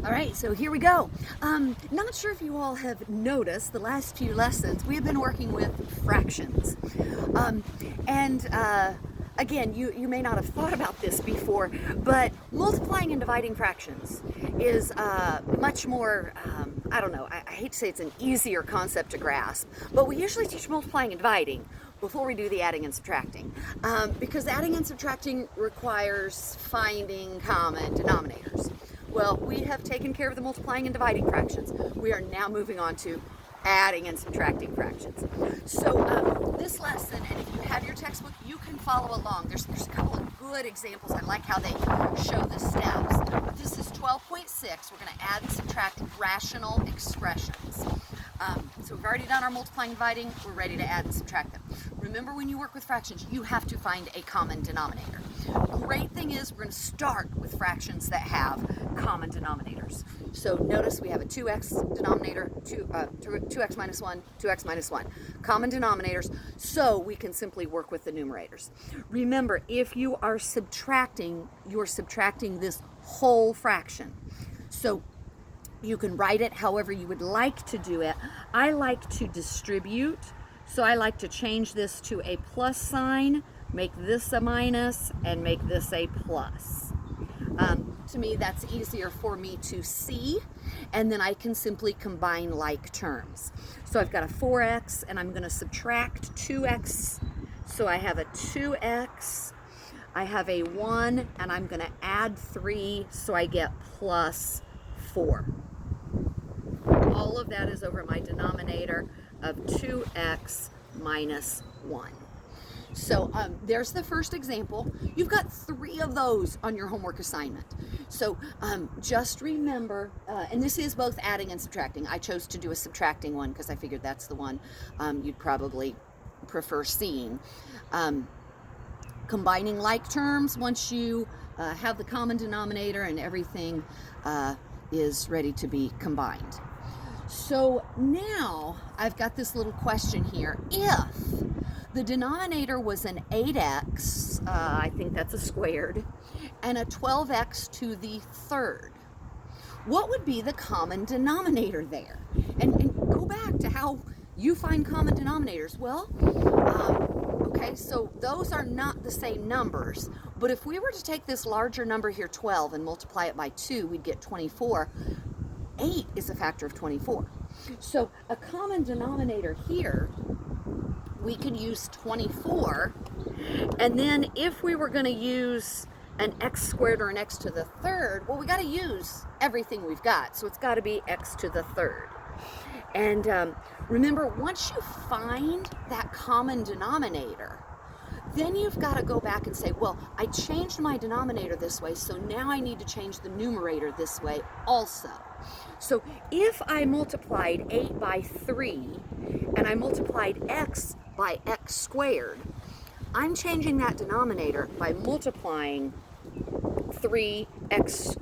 All right, so here we go. Not sure if you all have noticed the last few lessons we have been working with fractions. And again, you may not have thought about this before, but multiplying and dividing fractions is much more, I don't know, I hate to say it's an easier concept to grasp, but we usually teach multiplying and dividing before we do the adding and subtracting, because adding and subtracting requires finding common denominators. Well, we have taken care of the multiplying and dividing fractions. We are now moving on to adding and subtracting fractions. So this lesson, and if you have your textbook, you can follow along. There's a couple of good examples. I like how they show the steps. This is 12.6. We're going to add and subtract rational expressions. So we've already done our multiplying and dividing. We're ready to add and subtract them. Remember, when you work with fractions, you have to find a common denominator. Great thing is we're going to start with fractions that have common denominators. So notice we have a 2x denominator, 2x minus 1, 2x minus 1. Common denominators, so we can simply work with the numerators. Remember, if you are subtracting, you're subtracting this whole fraction. So you can write it however you would like to do it. I like to distribute, so I like to change this to a plus sign, make this a minus, and make this a plus. To me, that's easier for me to see, and then I can simply combine like terms. So I've got a 4x, and I'm going to subtract 2x, so I have a 2x. I have a 1, and I'm going to add 3, so I get plus 4. All of that is over my denominator of 2x minus 1. So there's the first example. You've got 3 of those on your homework assignment. So just remember, and this is both adding and subtracting. I chose to do a subtracting one because I figured that's the one you'd probably prefer seeing. Combining like terms, once you have the common denominator and everything is ready to be combined. So now I've got this little question here. If the denominator was an 8x, I think that's a squared, and a 12x to the third, what would be the common denominator there? And go back to how you find common denominators. Well, okay, so those are not the same numbers, but if we were to take this larger number here, 12, and multiply it by 2, we'd get 24. 8 is a factor of 24. So a common denominator here, we could use 24, and then if we were going to use an x squared or an x to the third, well, we got to use everything we've got, so it's got to be x to the third. And remember, once you find that common denominator, then you've got to go back and say, well, I changed my denominator this way, so now I need to change the numerator this way also. So if I multiplied 8 by 3 and I multiplied x by x squared, I'm changing that denominator by multiplying 3x.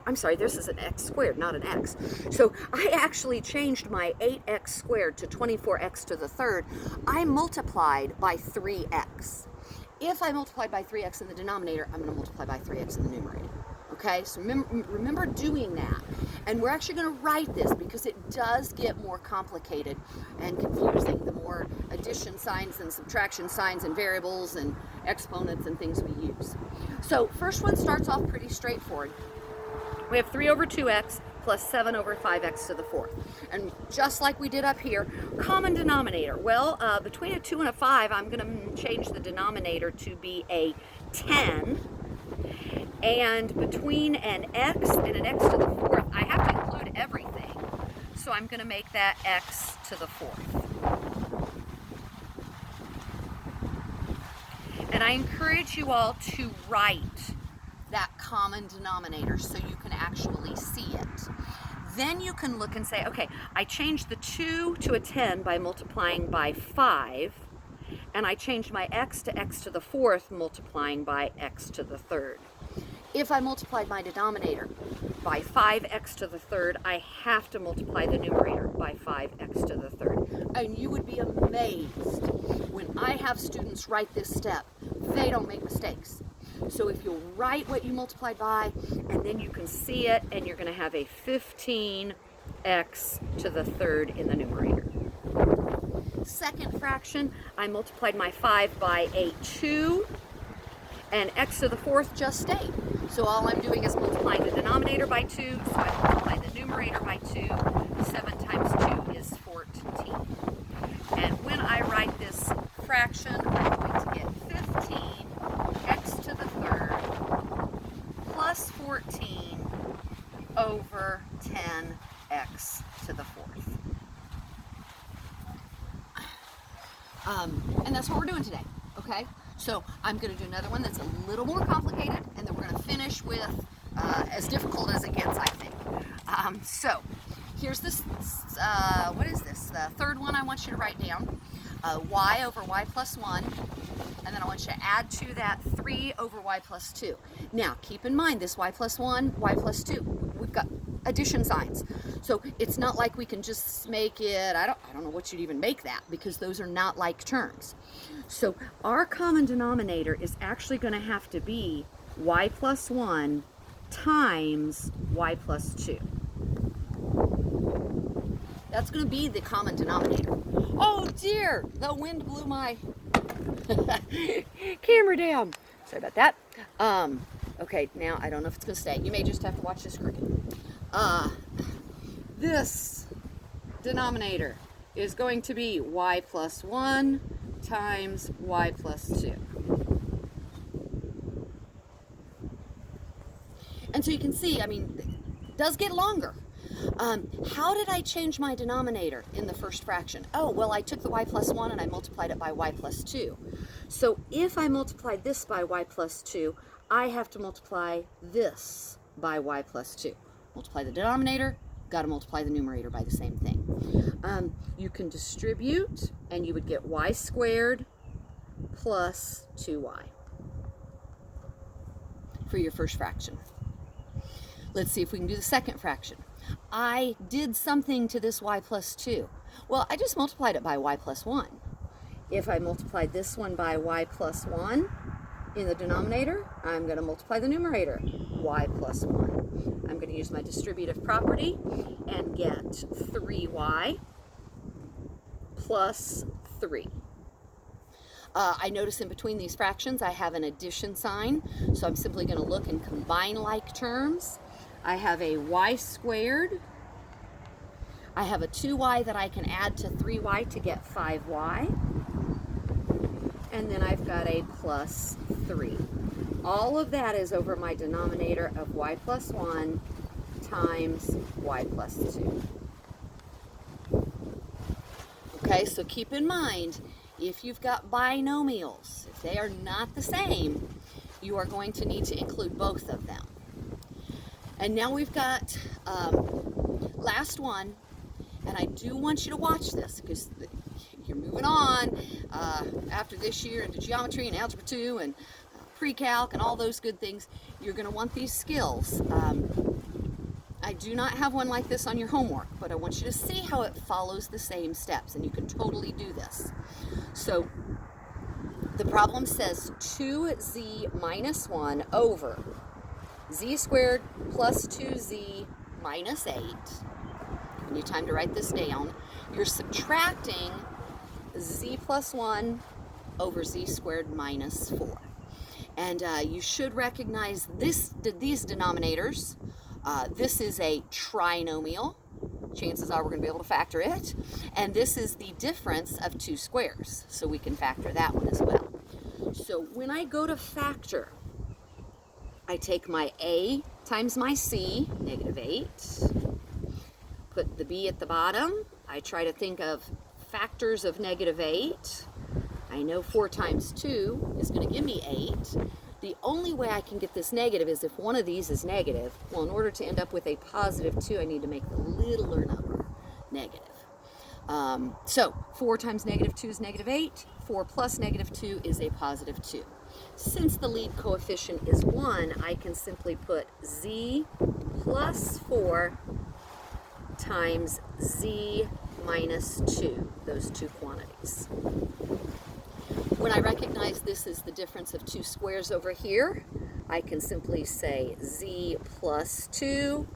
I'm sorry, this is an x squared, not an x. So I actually changed my 8x squared to 24x to the third. I multiplied by 3x. If I multiplied by 3x in the denominator, I'm going to multiply by 3x in the numerator. Okay, so remember doing that. And we're actually going to write this because it does get more complicated and confusing the more addition signs and subtraction signs and variables and exponents and things we use. So first one starts off pretty straightforward. We have 3 over 2x plus 7 over 5x to the fourth. And just like we did up here, common denominator. Well, between a 2 and a 5, I'm going to change the denominator to be a 10. And between an x and an x to the fourth, I have to include everything. So I'm going to make that x to the fourth. And I encourage you all to write that common denominator so you can actually see it. Then you can look and say, okay, I changed the 2 to a 10 by multiplying by 5, and I changed my x to the fourth multiplying by x to the third. If I multiplied my denominator by 5x to the third, I have to multiply the numerator by 5x to the third. And you would be amazed when I have students write this step. They don't make mistakes. So if you'll write what you multiplied by, and then you can see it, and you're going to have a 15x to the third in the numerator. Second fraction, I multiplied my 5 by a 2, and x to the fourth just stayed. So all I'm doing is multiplying the denominator by 2, so I multiply the numerator by 2. 7 times 2 is 14. And when I write this fraction, I'm going to get 15x to the third plus 14 over 10x to the fourth. And that's what we're doing today, okay? So I'm going to do another one that's a little more complicated, and then we're going to finish with as difficult as it gets, I think. So here's this, what is this? The third one I want you to write down. Y over y plus 1, and then I want you to add to that 3 over y plus 2. Now, keep in mind this y plus 1, y plus 2. We've got addition signs. So it's not like we can just make it, I don't know what you'd even make that, because those are not like terms. So our common denominator is actually going to have to be y plus 1 times y plus 2. That's going to be the common denominator. Oh dear, the wind blew my camera down. Sorry about that. Okay, now I don't know if it's going to stay. You may just have to watch this screen. This denominator is going to be y plus 1 times y plus 2. And so you can see, I mean, it does get longer. How did I change my denominator in the first fraction? Oh, well, I took the y plus 1 and I multiplied it by y plus 2. So if I multiplied this by y plus 2, I have to multiply this by y plus 2. Multiply the denominator, got to multiply the numerator by the same thing. You can distribute, and you would get y squared plus 2y for your first fraction. Let's see if we can do the second fraction. I did something to this y plus 2. Well, I just multiplied it by y plus 1. If I multiplied this one by y plus 1 in the denominator, I'm going to multiply the numerator, y plus 1. I'm going to use my distributive property and get 3y plus 3. I notice in between these fractions I have an addition sign, so I'm simply going to look and combine like terms. I have a y squared. I have a 2y that I can add to 3y to get 5y. And then I've got a plus 3. All of that is over my denominator of y plus 1 times y plus 2. Okay, so keep in mind, if you've got binomials, if they are not the same, you are going to need to include both of them. And now we've got last one, and I do want you to watch this because you're moving on after this year into geometry and algebra 2 and pre-calc and all those good things. You're going to want these skills. I do not have one like this on your homework, but I want you to see how it follows the same steps, and you can totally do this. So the problem says 2z minus 1 over z squared plus 2z minus 8. Giving you time to write this down. You're subtracting z plus 1 over z squared minus 4. And you should recognize these denominators. This is a trinomial. Chances are we're going to be able to factor it. And this is the difference of two squares, so we can factor that one as well. So when I go to factor, I take my a times my c, negative 8, put the b at the bottom. I try to think of factors of negative 8. I know 4 times 2 is going to give me 8. The only way I can get this negative is if one of these is negative. Well, in order to end up with a positive 2, I need to make the littler number negative. So 4 times negative 2 is negative 8. 4 plus negative 2 is a positive 2. Since the lead coefficient is 1, I can simply put z plus 4 times z minus 2, those two quantities. When I recognize this is the difference of two squares over here, I can simply say z plus 2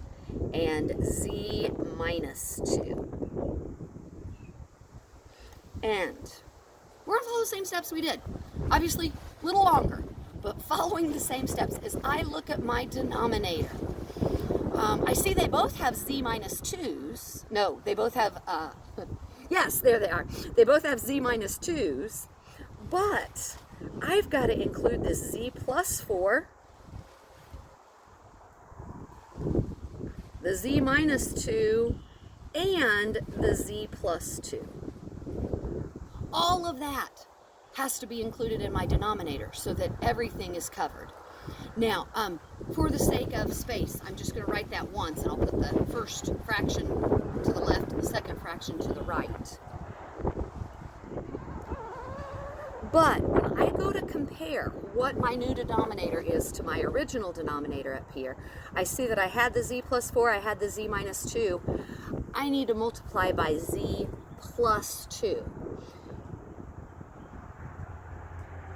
and z minus 2. And we're going to follow the same steps we did. Obviously, a little longer, but following the same steps. As I look at my denominator, I see they both have z minus 2's. No, they both have, yes, there they are. They both have z minus 2's, but I've got to include this z plus 4, the z minus 2, and the z plus 2. All of that has to be included in my denominator so that everything is covered. Now, for the sake of space, I'm just going to write that once, and I'll put the first fraction to the left and the second fraction to the right. But when I go to compare what my new denominator is to my original denominator up here, I see that I had the z plus 4, I had the z minus 2. I need to multiply by z plus 2.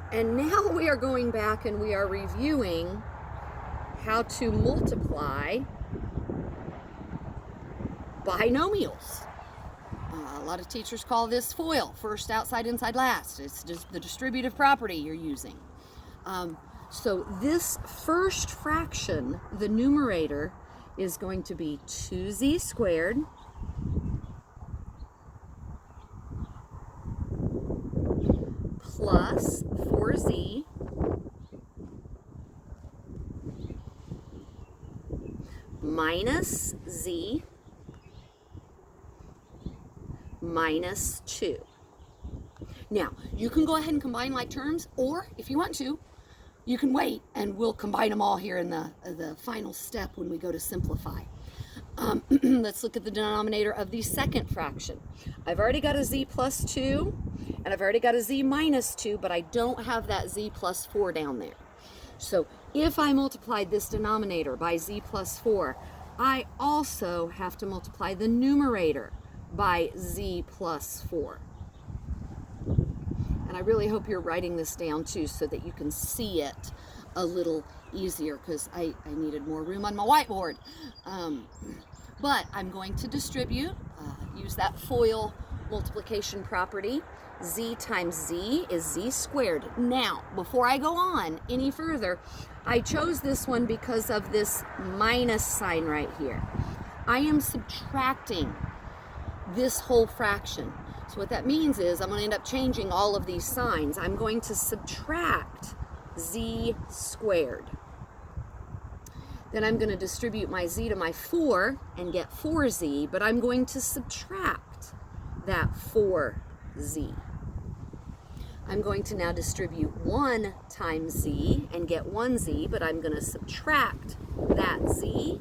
And now we are going back and we are reviewing how to multiply binomials. A lot of teachers call this FOIL, first, outside, inside, last. It's just the distributive property you're using. So this first fraction, the numerator, is going to be 2z squared plus 4z minus z minus 2. Now, you can go ahead and combine like terms, or if you want to, you can wait and we'll combine them all here in the final step when we go to simplify. Let's look at the denominator of the second fraction. I've already got a z plus 2, and I've already got a z minus 2, but I don't have that z plus 4 down there. So if I multiplied this denominator by z plus 4, I also have to multiply the numerator by z plus 4. And I really hope you're writing this down too so that you can see it a little easier, because I needed more room on my whiteboard. But I'm going to distribute, use that FOIL multiplication property. Z times z is z squared. Now, before I go on any further, I chose this one because of this minus sign right here. I am subtracting this whole fraction. So what that means is I'm going to end up changing all of these signs. I'm going to subtract z squared. Then I'm going to distribute my z to my 4 and get 4z, but I'm going to subtract that 4z. I'm going to now distribute 1 times z and get 1z, but I'm going to subtract that z.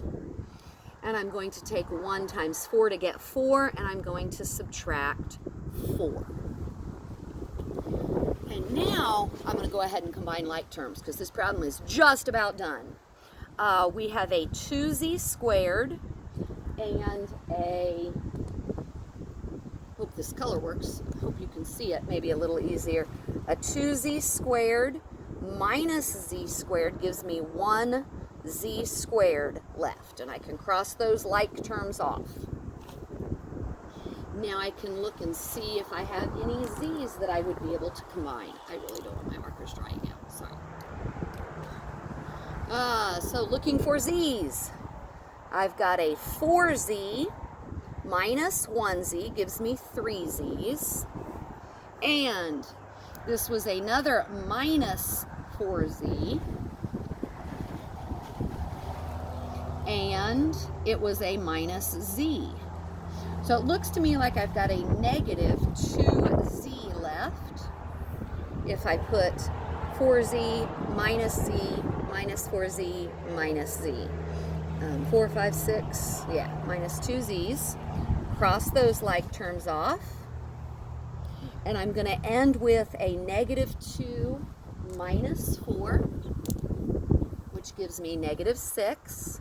And I'm going to take 1 times 4 to get 4, and I'm going to subtract 4. And now I'm going to go ahead and combine like terms because this problem is just about done. We have a 2z squared and a, hope this color works, hope you can see it maybe a little easier. A 2z squared minus z squared gives me 1z squared left, and I can cross those like terms off. Now I can look and see if I have any z's that I would be able to combine. I really don't want my markers drying out, sorry. So looking for z's. I've got a 4z minus 1z gives me 3z's. And this was another minus 4z. And it was a minus z. So it looks to me like I've got a negative 2z left if I put 4z minus z minus 4z minus z. 4, 5, 6, yeah, minus 2z's. Cross those like terms off. And I'm going to end with a negative 2 minus 4, which gives me negative 6.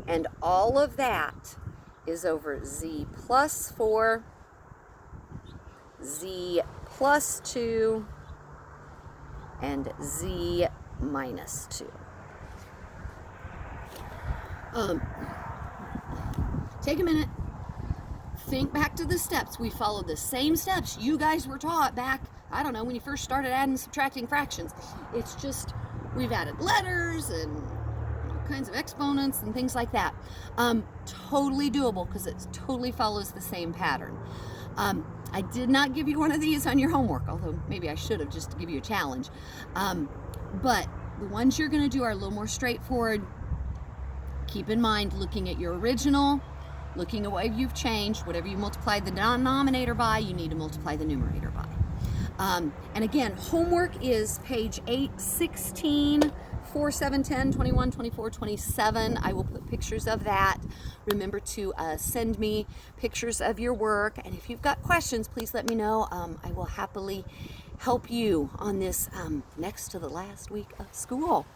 And all of that is over z plus 4, z plus 2 and z minus 2. Take a minute. Think back to the steps. We followed the same steps you guys were taught back, I don't know, when you first started adding and subtracting fractions. It's just we've added letters and all kinds of exponents and things like that. Totally doable because it totally follows the same pattern. I did not give you one of these on your homework, although maybe I should have, just to give you a challenge. But the ones you're going to do are a little more straightforward. Keep in mind, looking at your original, looking at what you've changed, whatever you multiply the denominator by, you need to multiply the numerator by. And again, homework is page 8, 16, 4, 7, 10, 21, 24, 27. I will put pictures of that. Remember to send me pictures of your work. And if you've got questions, please let me know. I will happily help you on this next to the last week of school.